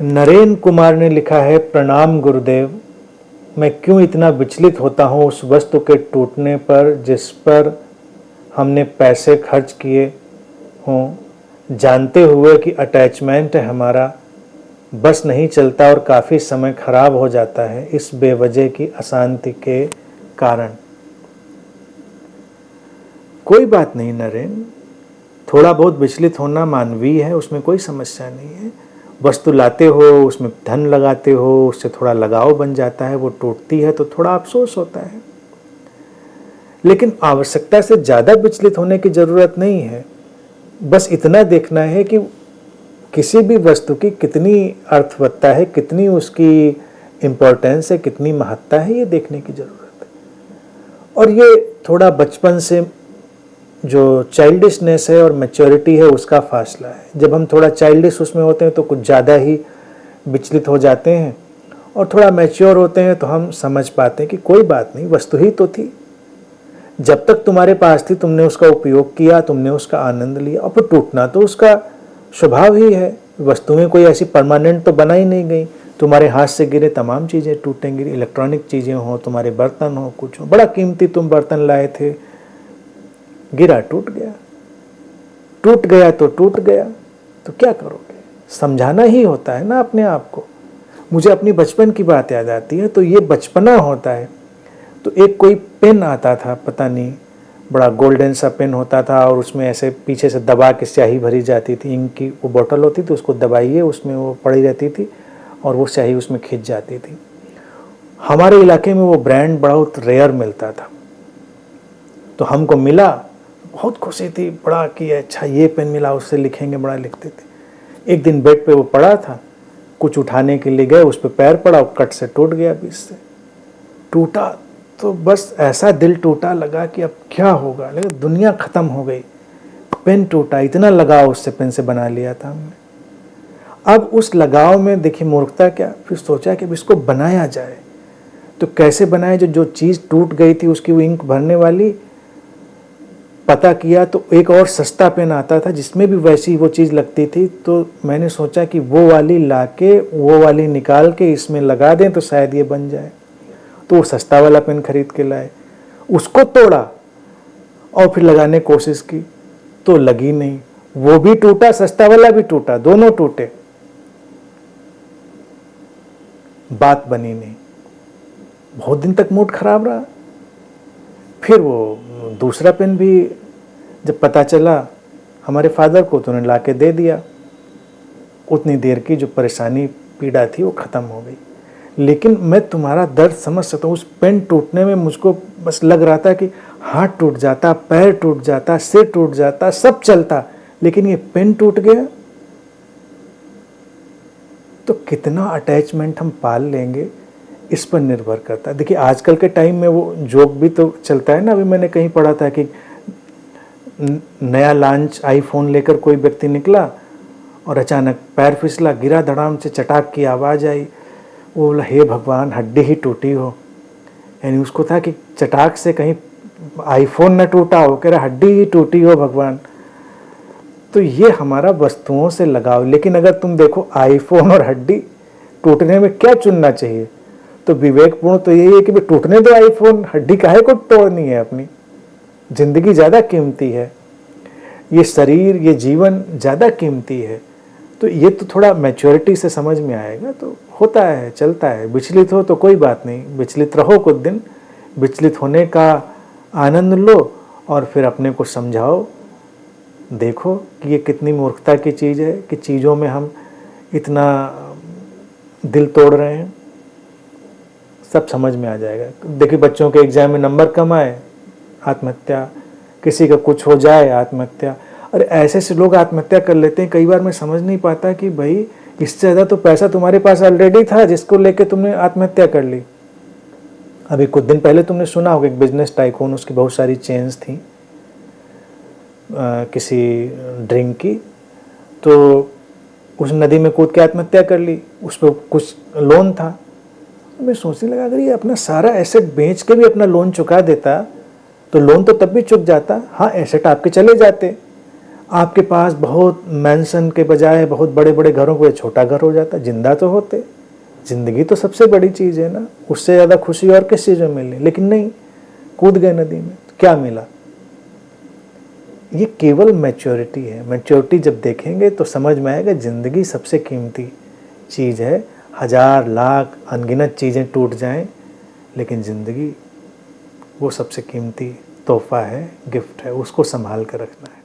नरेन कुमार ने लिखा है, प्रणाम गुरुदेव। मैं क्यों इतना विचलित होता हूँ उस वस्तु के टूटने पर जिस पर हमने पैसे खर्च किए हों, जानते हुए कि अटैचमेंट है हमारा, बस नहीं चलता और काफ़ी समय खराब हो जाता है इस बेवजह की अशांति के कारण। कोई बात नहीं नरेन, थोड़ा बहुत विचलित होना मानवीय है, उसमें कोई समस्या नहीं है। वस्तु लाते हो, उसमें धन लगाते हो, उससे थोड़ा लगाव बन जाता है, वो टूटती है तो थोड़ा अफसोस होता है, लेकिन आवश्यकता से ज़्यादा विचलित होने की ज़रूरत नहीं है। बस इतना देखना है कि किसी भी वस्तु की कितनी अर्थवत्ता है, कितनी उसकी इम्पोर्टेंस है, कितनी महत्ता है, ये देखने की ज़रूरत है। और ये थोड़ा बचपन से जो चाइल्डिशनेस है और मैच्योरिटी है उसका फासला है। जब हम थोड़ा चाइल्डिश उसमें होते हैं तो कुछ ज़्यादा ही विचलित हो जाते हैं, और थोड़ा मैच्योर होते हैं तो हम समझ पाते हैं कि कोई बात नहीं, वस्तु ही तो थी, जब तक तुम्हारे पास थी तुमने उसका उपयोग किया, तुमने उसका आनंद लिया, और फिर टूटना तो उसका स्वभाव ही है। वस्तुएं कोई ऐसी परमानेंट तो बनाई नहीं गई। तुम्हारे हाथ से गिरे तमाम चीज़ें टूटेंगी, इलेक्ट्रॉनिक चीज़ें हो, तुम्हारे बर्तन हो, कुछ हो, बड़ा कीमती तुम बर्तन लाए थे, गिरा टूट गया, टूट गया तो टूट गया, तो क्या करोगे? समझाना ही होता है ना अपने आप को। मुझे अपनी बचपन की बात याद आती है, तो ये बचपना होता है। तो एक कोई पेन आता था, पता नहीं, बड़ा गोल्डन सा पेन होता था, और उसमें ऐसे पीछे से दबा के स्याही भरी जाती थी, इंक की वो बोतल होती थी, उसको दबाइए, उसमें वो पड़ी रहती थी और वो स्याही उसमें खिंच जाती थी। हमारे इलाके में वो ब्रांड बहुत रेयर मिलता था, तो हमको मिला, बहुत खुशी थी, बड़ा कि अच्छा ये पेन मिला, उससे लिखेंगे, बड़ा लिखते थे। एक दिन बेड पे वो पड़ा था, कुछ उठाने के लिए गए, उस पर पैर पड़ा और कट से टूट गया, बीच से टूटा। तो बस ऐसा दिल टूटा, लगा कि अब क्या होगा, लेकिन दुनिया ख़त्म हो गई। पेन टूटा, इतना लगाव उससे पेन से बना लिया था हमने। अब उस लगाव में देखिए मूर्खता क्या, फिर सोचा कि अब इसको बनाया जाए, तो कैसे बनाए? जो चीज़ टूट गई थी उसकी वो इंक भरने वाली, पता किया तो एक और सस्ता पेन आता था जिसमें भी वैसी वो चीज़ लगती थी। तो मैंने सोचा कि वो वाली लाके, वो वाली निकाल के इसमें लगा दें तो शायद ये बन जाए। तो वो सस्ता वाला पेन खरीद के लाए, उसको तोड़ा और फिर लगाने की कोशिश की तो लगी नहीं, वो भी टूटा, सस्ता वाला भी टूटा, दोनों टूटे, बात बनी नहीं। बहुत दिन तक मूड खराब रहा। फिर वो दूसरा पेन भी जब पता चला हमारे फादर को, तो उन्होंने ला के दे दिया। उतनी देर की जो परेशानी पीड़ा थी वो ख़त्म हो गई। लेकिन मैं तुम्हारा दर्द समझ सकता हूँ। उस पेन टूटने में मुझको बस लग रहा था कि हाथ टूट जाता, पैर टूट जाता, सिर टूट जाता, सब चलता, लेकिन ये पेन टूट गया। तो कितना अटैचमेंट हम पाल लेंगे इस पर निर्भर करता है। देखिए आजकल के टाइम में वो जोक भी तो चलता है ना। अभी मैंने कहीं पढ़ा था कि नया लॉन्च आईफोन लेकर कोई व्यक्ति निकला और अचानक पैर फिसला, गिरा धड़ाम से, चटाक की आवाज़ आई। वो बोला हे भगवान, हड्डी ही टूटी हो। यानी उसको था कि चटाक से कहीं आईफोन न टूटा हो, कह रहा हड्डी ही टूटी हो भगवान। तो ये हमारा वस्तुओं से लगाव। लेकिन अगर तुम देखो आईफोन और हड्डी टूटने में क्या चुनना चाहिए, तो विवेकपूर्ण तो यही है कि भाई टूटने दो आईफोन, हड्डी काहे को तोड़नी है अपनी। जिंदगी ज़्यादा कीमती है, ये शरीर, ये जीवन ज़्यादा कीमती है। तो ये तो थोड़ा मैच्योरिटी से समझ में आएगा, तो होता है, चलता है। विचलित हो तो कोई बात नहीं, विचलित रहो कुछ दिन, विचलित होने का आनंद लो और फिर अपने को समझाओ। देखो कि ये कितनी मूर्खता की चीज़ है कि चीज़ों में हम इतना दिल तोड़ रहे हैं। सब समझ में आ जाएगा। देखिए बच्चों के एग्ज़ाम में नंबर कम आए, आत्महत्या, किसी का कुछ हो जाए, आत्महत्या। अरे ऐसे ऐसे लोग आत्महत्या कर लेते हैं। कई बार मैं समझ नहीं पाता कि भाई इससे ज़्यादा तो पैसा तुम्हारे पास ऑलरेडी था जिसको लेके तुमने आत्महत्या कर ली। अभी कुछ दिन पहले तुमने सुना होगा एक बिजनेस टाइकून, उसकी बहुत सारी चेन्स थी किसी ड्रिंक की, तो उस नदी में कूद के आत्महत्या कर ली। उस पर कुछ लोन था। मैं सोचने लगा अगर ये अपना सारा एसेट बेच के भी अपना लोन चुका देता तो लोन तो तब भी चुक जाता। हाँ, एसेट आपके चले जाते, आपके पास बहुत मैंसन के बजाय बहुत बड़े बड़े घरों को छोटा घर हो जाता, जिंदा तो होते। ज़िंदगी तो सबसे बड़ी चीज़ है ना, उससे ज़्यादा खुशी और किस चीज़ में मिली, लेकिन नहीं, कूद गए नदी में, तो क्या मिला। ये केवल मैच्योरिटी है। मैच्योरिटी जब देखेंगे तो समझ में आएगा ज़िंदगी सबसे कीमती चीज़ है। हज़ार लाख अनगिनत चीज़ें टूट जाएं, लेकिन ज़िंदगी वो सबसे कीमती तोहफ़ा है, गिफ्ट है, उसको संभाल कर रखना है।